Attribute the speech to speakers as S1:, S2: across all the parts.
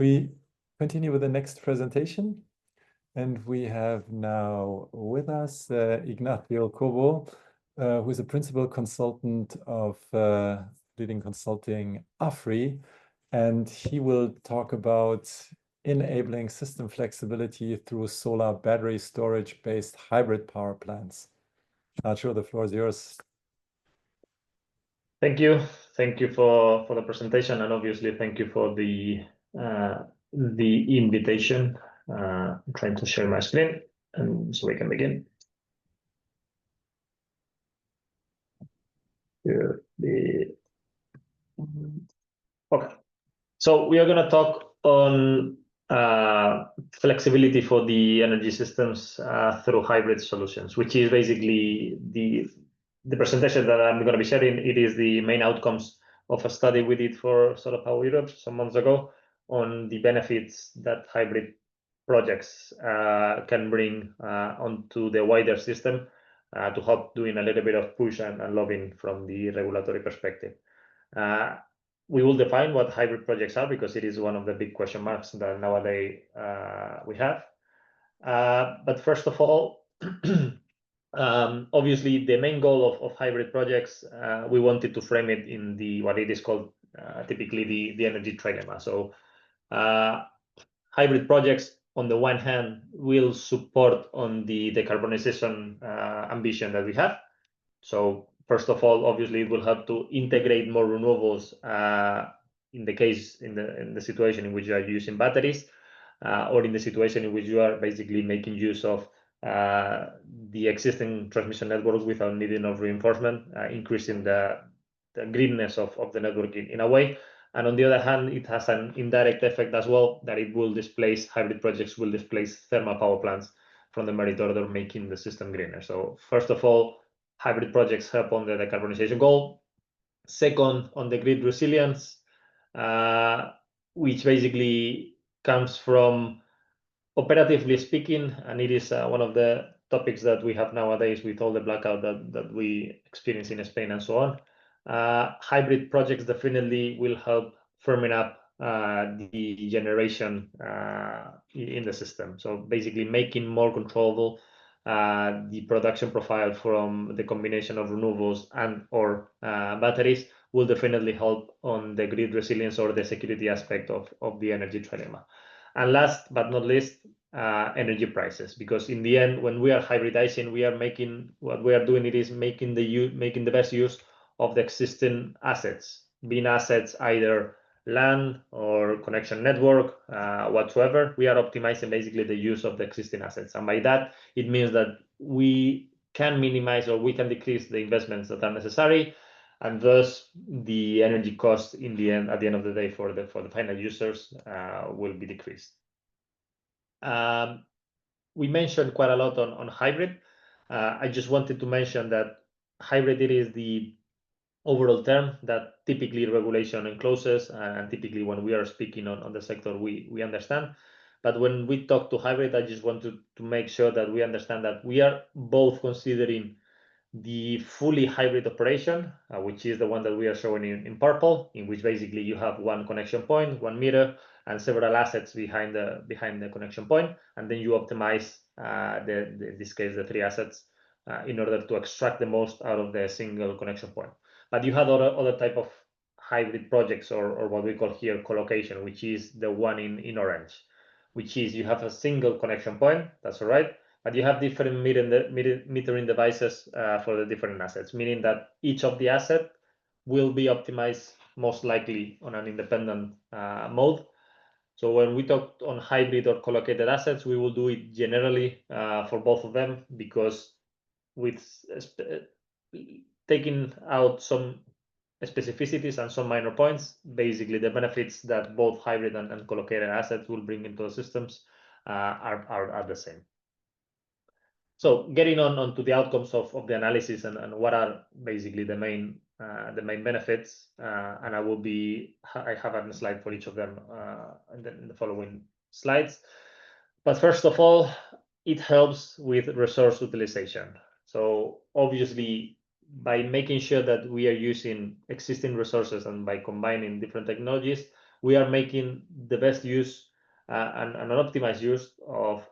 S1: We continue with the next presentation, and we have now with us Ignacio Cobo, who is a principal consultant of leading consulting AFRY, and he will talk about enabling system flexibility through solar battery storage-based hybrid power plants. Nacho, the floor is yours.
S2: Thank you. Thank you for the presentation, and obviously thank you for the invitation. I'm trying to share my screen and so we can begin. Okay. So we are going to talk on flexibility for the energy systems through hybrid solutions, which is basically the presentation that I'm going to be sharing. It is the main outcomes of a study we did for Solar Power Europe some months ago on the benefits that hybrid projects can bring onto the wider system to help doing a little bit of push and lobbying from the regulatory perspective. We will define what hybrid projects are because it is one of the big question marks that nowadays we have. But first of all, obviously the main goal of hybrid projects, we wanted to frame it in what it is called typically the energy trilemma. So hybrid projects on the one hand will support on the decarbonization ambition that we have. So first of all, obviously, it will help to integrate more renewables in the situation in which you are using batteries, or in the situation in which you are basically making use of the existing transmission networks without needing of reinforcement, increasing the greenness of the network in a way. And on the other hand, it has an indirect effect as well that it will displace hybrid projects will displace thermal power plants from the merit order, making the system greener. So first of all, hybrid projects help on the decarbonization goal. Second, on the grid resilience, which basically comes from, operatively speaking, and it is one of the topics that we have nowadays with all the blackout that we experience in Spain and so on. Hybrid projects definitely will help firming up the generation in the system. So basically making more controllable the production profile from the combination of renewables and or batteries will definitely help on the grid resilience or the security aspect of the energy trilemma. And last but not least, energy prices, because in the end, when we are hybridizing, we are making what we are doing. It is making the best use of the existing assets, being assets either land or connection network, whatsoever. We are optimizing basically the use of the existing assets, and by that it means that we can minimize or we can decrease the investments that are necessary, and thus the energy cost in the end, at the end of the day, for the final users will be decreased. We mentioned quite a lot on hybrid. I just wanted to mention that hybrid, it is the overall term that typically regulation encloses, and typically when we are speaking on the sector, we understand. But when we talk to hybrid, I just want to make sure that we understand that we are both considering the fully hybrid operation, which is the one that we are showing in purple, in which basically you have one connection point, 1 meter, and several assets behind the connection point, and then you optimize in this case the 3 assets in order to extract the most out of the single connection point. But you have other type of hybrid projects, or what we call here co-location, which is the one in orange, which is you have a single connection point, that's all right, but you have different metering devices for the different assets, meaning that each of the assets will be optimized most likely on an independent mode. So when we talk on hybrid or co-located assets, we will do it generally for both of them, because with taking out some specificities and some minor points, basically the benefits that both hybrid and co-located assets will bring into the systems are the same. So getting on to the outcomes of the analysis and what are basically the main benefits, and I have a slide for each of them in the following slides. But first of all, it helps with resource utilization. So obviously, by making sure that we are using existing resources and by combining different technologies, we are making the best use and an optimized use of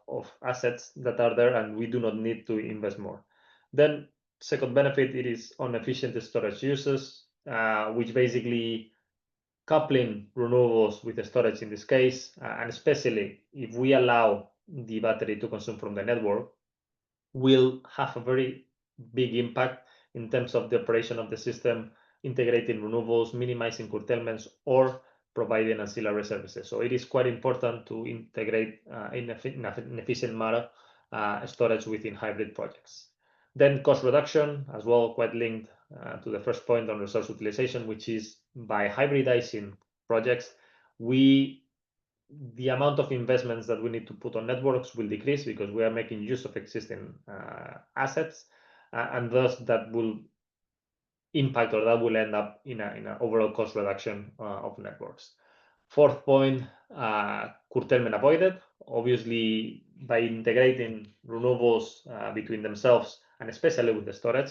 S2: assets that are there, and we do not need to invest more. Then second benefit, it is on efficient storage uses, which basically coupling renewables with the storage in this case, and especially if we allow the battery to consume from the network, will have a very big impact in terms of the operation of the system, integrating renewables, minimizing curtailments, or providing ancillary services. So it is quite important to integrate in an efficient manner storage within hybrid projects. Then cost reduction as well, quite linked to the first point on resource utilization, which is by hybridizing projects, the amount of investments that we need to put on networks will decrease because we are making use of existing assets, and thus that will impact, or that will end up in an overall cost reduction of networks. Fourth point, curtailment avoided. Obviously, by integrating renewables between themselves, and especially with the storage,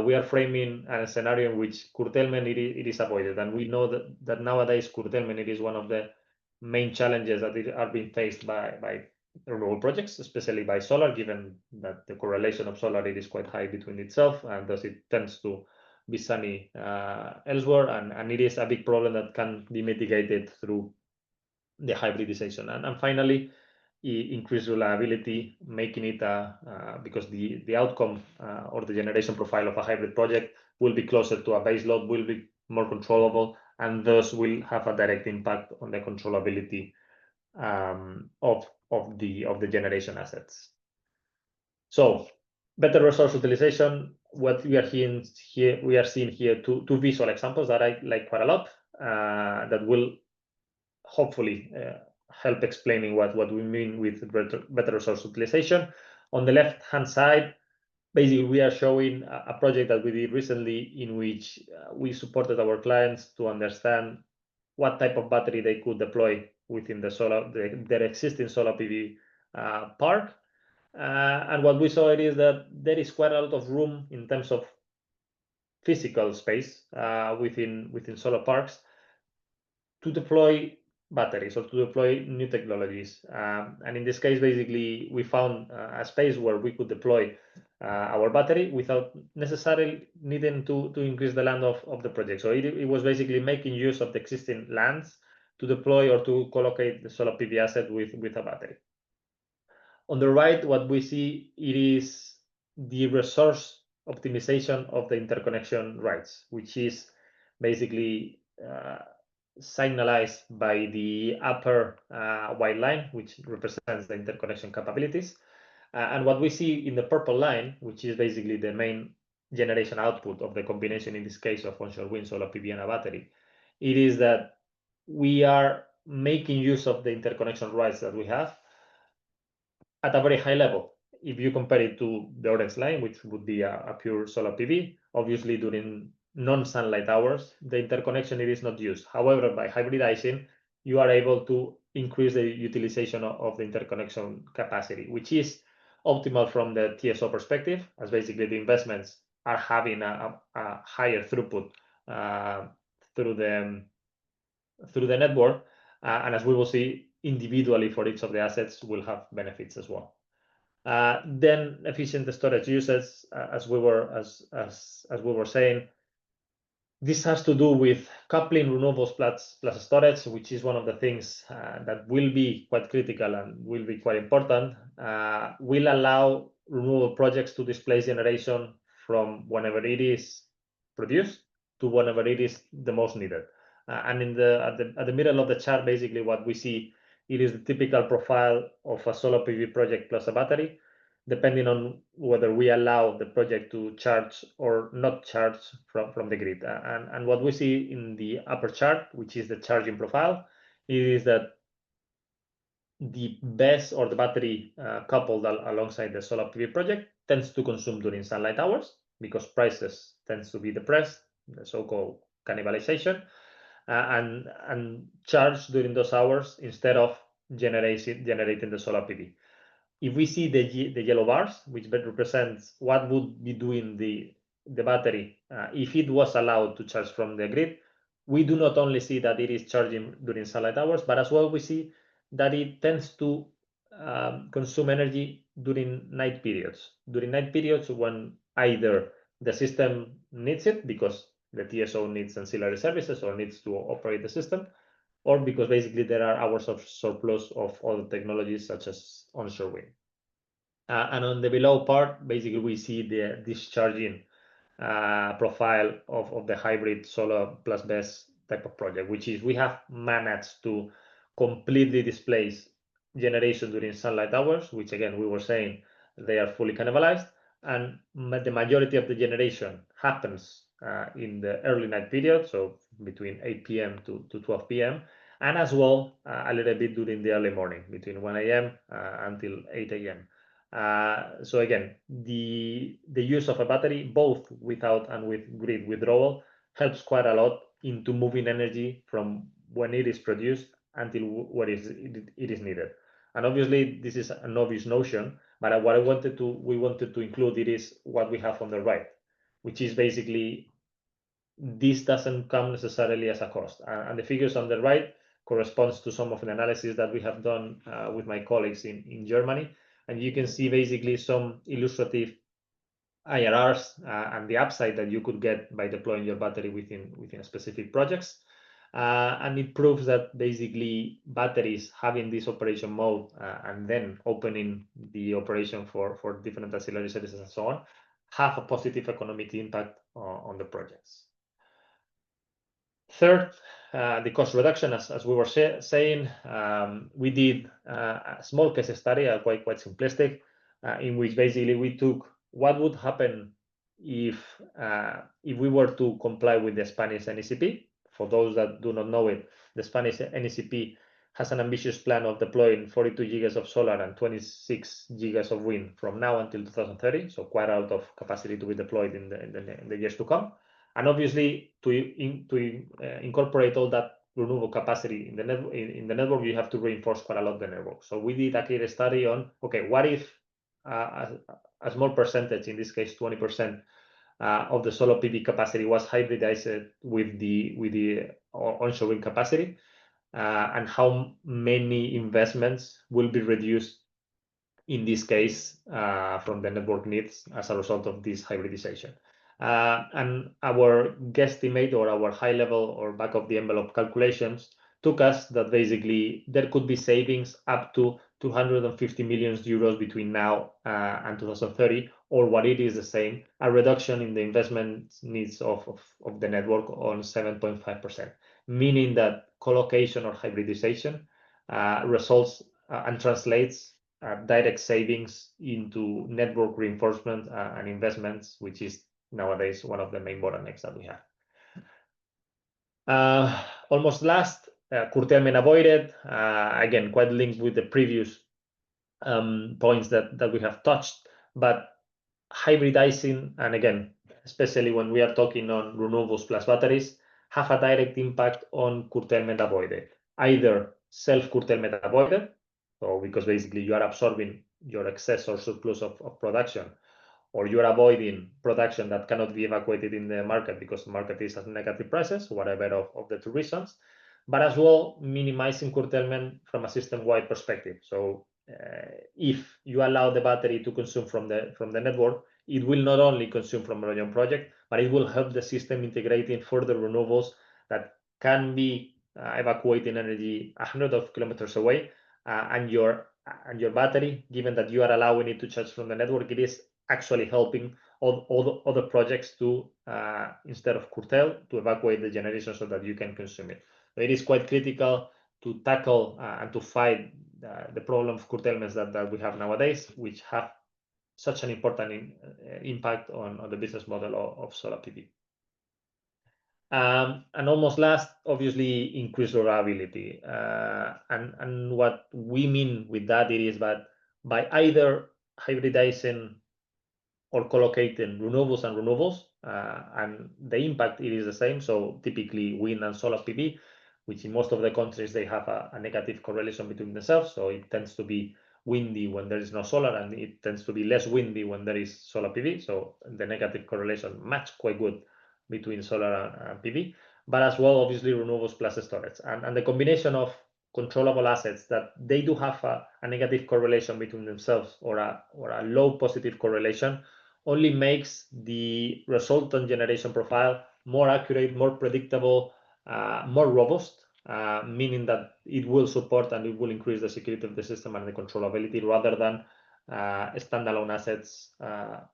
S2: we are framing a scenario in which curtailment it is avoided. And we know that nowadays curtailment it is one of the main challenges that are being faced by renewable projects, especially by solar, given that the correlation of solar it is quite high between itself, and thus it tends to be sunny elsewhere, and it is a big problem that can be mitigated through the hybridization. And finally, increase reliability, making it because the outcome or the generation profile of a hybrid project will be closer to a base load, will be more controllable, and thus will have a direct impact on the controllability of the generation assets. So better resource utilization. What we are seeing here two visual examples that I like quite a lot that will hopefully help explaining what we mean with better resource utilization. On the left-hand side, basically we are showing a project that we did recently in which we supported our clients to understand what type of battery they could deploy within their existing solar PV park. And what we saw is that there is quite a lot of room in terms of physical space within solar parks to deploy batteries or to deploy new technologies. And in this case, basically, we found a space where we could deploy our battery without necessarily needing to increase the land of the project. So it was basically making use of the existing lands to deploy or to collocate the solar PV asset with a battery. On the right, what we see it is the resource optimization of the interconnection rights, which is basically signalized by the upper white line, which represents the interconnection capabilities. And what we see in the purple line, which is basically the main generation output of the combination, in this case of onshore wind, solar PV, and a battery, it is that we are making use of the interconnection rights that we have at a very high level. If you compare it to the orange line, which would be a pure solar PV, obviously during non-sunlight hours, the interconnection it is not used. However, by hybridizing, you are able to increase the utilization of the interconnection capacity, which is optimal from the TSO perspective, as basically the investments are having a higher throughput through the network, and as we will see, individually for each of the assets will have benefits as well. Then efficient storage uses, as we were saying, this has to do with coupling renewables plus storage, which is one of the things that will be quite critical and will be quite important. Will allow renewable projects to displace generation from whenever it is produced to whenever it is the most needed. And at the middle of the chart, basically what we see, it is the typical profile of a solar PV project plus a battery, depending on whether we allow the project to charge or not charge from the grid. And what we see in the upper chart, which is the charging profile, is that the BESS or the battery coupled alongside the solar PV project tends to consume during sunlight hours because prices tends to be depressed, the so-called cannibalization, and charge during those hours instead of generating the solar PV. If we see the yellow bars, which represents what would be doing the battery if it was allowed to charge from the grid, we do not only see that it is charging during sunlight hours, but as well we see that it tends to consume energy during night periods. During night periods when either the system needs it because the TSO needs ancillary services or needs to operate the system, or because basically there are hours of surplus of other technologies such as onshore wind. And on the below part, basically we see the discharging profile of the hybrid solar plus BESS type of project, which is we have managed to completely displace generation during sunlight hours, which again, we were saying they are fully cannibalized. And the majority of the generation happens in the early night period, so between 8 p.m. to 12 p.m. And as well, a little bit during the early morning, between 1 a.m. Until 8 a.m. So again, the use of a battery, both without and with grid withdrawal, helps quite a lot into moving energy from when it is produced until where it is needed. And obviously, this is an obvious notion, but what we wanted to include it is what we have on the right, which is basically this doesn't come necessarily as a cost. And the figures on the right corresponds to some of the analysis that we have done with my colleagues in Germany. And you can see basically some illustrative IRRs and the upside that you could get by deploying your battery within specific projects. And it proves that basically batteries having this operation mode and then opening the operation for different ancillary services and so on have a positive economic impact on the projects. Third, the cost reduction, as we were saying, we did a small case study, quite simplistic, in which basically we took what would happen if we were to comply with the Spanish NECP. For those that do not know it, the Spanish NECP has an ambitious plan of deploying 42 gigas of solar and 26 gigas of wind from now until 2030, so quite a lot of capacity to be deployed in the years to come. And obviously, to incorporate all that renewable capacity in the network, you have to reinforce quite a lot the network. So we did a clear study on, okay, what if a small percentage, in this case 20%, of the solar PV capacity was hybridized with the onshore wind capacity, and how many investments will be reduced in this case from the network needs as a result of this hybridization. And our guesstimate or our high level or back of the envelope calculations took us that basically there could be savings up to 250 million euros between now and 2030, or what it is the same, a reduction in the investment needs of the network on 7.5%, meaning that collocation or hybridization results and translates direct savings into network reinforcement and investments, which is nowadays one of the main bottlenecks that we have. Almost last, curtailment avoided, again, quite linked with the previous points that we have touched, but hybridizing, and again, especially when we are talking on renewables plus batteries, have a direct impact on curtailment avoided, either self-curtailment avoided, so because basically you are absorbing your excess or surplus of production, or you're avoiding production that cannot be evacuated in the market because the market is at negative prices, whatever of the two reasons, but as well minimizing curtailment from a system-wide perspective. So if you allow the battery to consume from the network, it will not only consume from your own project, but it will help the system integrating further renewables that can be evacuating energy 100 of kilometers away, and your battery, given that you are allowing it to charge from the network, it is actually helping all the other projects to, instead of curtail, to evacuate the generation so that you can consume it. So it is quite critical to tackle and to fight the problem of curtailments that we have nowadays, which have such an important impact on the business model of solar PV. And almost last, obviously, increase reliability. And what we mean with that is that by either hybridizing or collocating renewables and renewables, and the impact it is the same. So typically wind and solar PV, which in most of the countries they have a negative correlation between themselves. So it tends to be windy when there is no solar, and it tends to be less windy when there is solar PV. So the negative correlation match quite good between solar and PV. but as well, obviously, renewables plus storage. And the combination of controllable assets that they do have a negative correlation between themselves or a low positive correlation only makes the resultant generation profile more accurate, more predictable, more robust, meaning that it will support and it will increase the security of the system and the controllability rather than standalone assets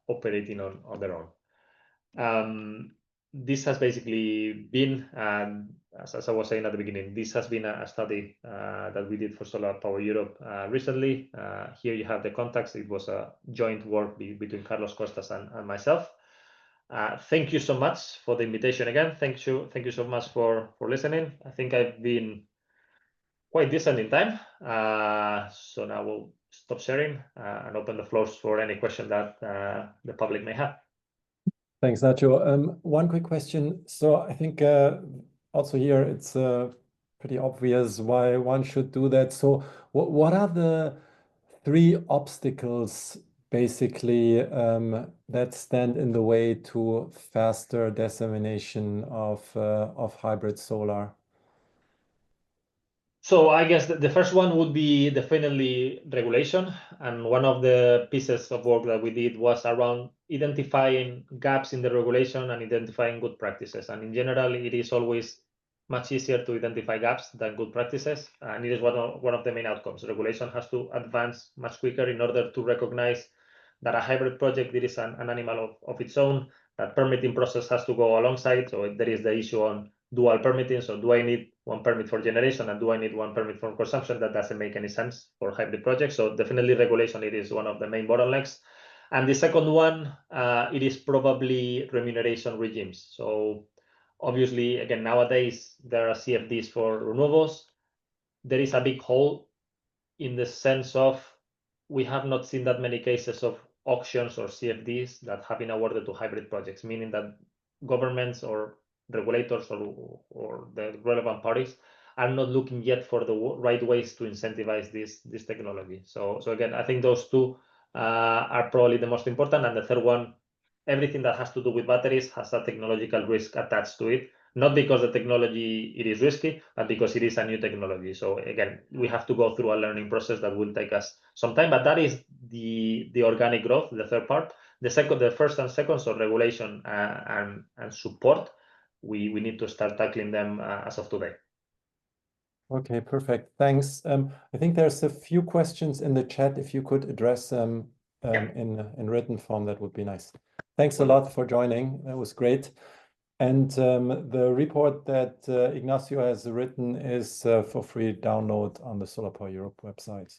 S2: operating on their own. This has basically been, as I was saying at the beginning, this has been a study that we did for Solar Power Europe recently. Here you have the context. It was a joint work between Carlos Costas and myself. Thank you so much for the invitation again. Thank you so much for listening. I think I've been quite decent in time. So now we'll stop sharing and open the floors for any question that the public may have.
S1: Thanks, Nacho. One quick question. So I think also here it's pretty obvious why one should do that. So what are the 3 obstacles basically that stand in the way to faster dissemination of hybrid solar?
S2: So I guess the first one would be definitely regulation. And one of the pieces of work that we did was around identifying gaps in the regulation and identifying good practices. And in general, it is always much easier to identify gaps than good practices. And it is one of the main outcomes. Regulation has to advance much quicker in order to recognize that a hybrid project it is an animal of its own. That permitting process has to go alongside. So there is the issue on dual permitting. So do I need one permit for generation and do I need one permit for consumption? That doesn't make any sense for hybrid projects. So definitely regulation, it is one of the main bottlenecks. And the second one, it is probably remuneration regimes. So obviously, again, nowadays there are CFDs for renewables. There is a big hole in the sense of we have not seen that many cases of auctions or CFDs that have been awarded to hybrid projects, meaning that governments or regulators or the relevant parties are not looking yet for the right ways to incentivize this technology. So again, I think those 2 are probably the most important. And the third one, everything that has to do with batteries has a technological risk attached to it, not because the technology it is risky, but because it is a new technology. So again, we have to go through a learning process that will take us some time, but that is the organic growth, the third part. The first and second, so regulation and support, we need to start tackling them as of today.
S1: Okay, perfect. Thanks. I think there's a few questions in the chat. If you could address them in written form, that would be nice. Thanks a lot for joining. That was great. And the report that Ignacio has written is for free download on the Solar Power Europe website.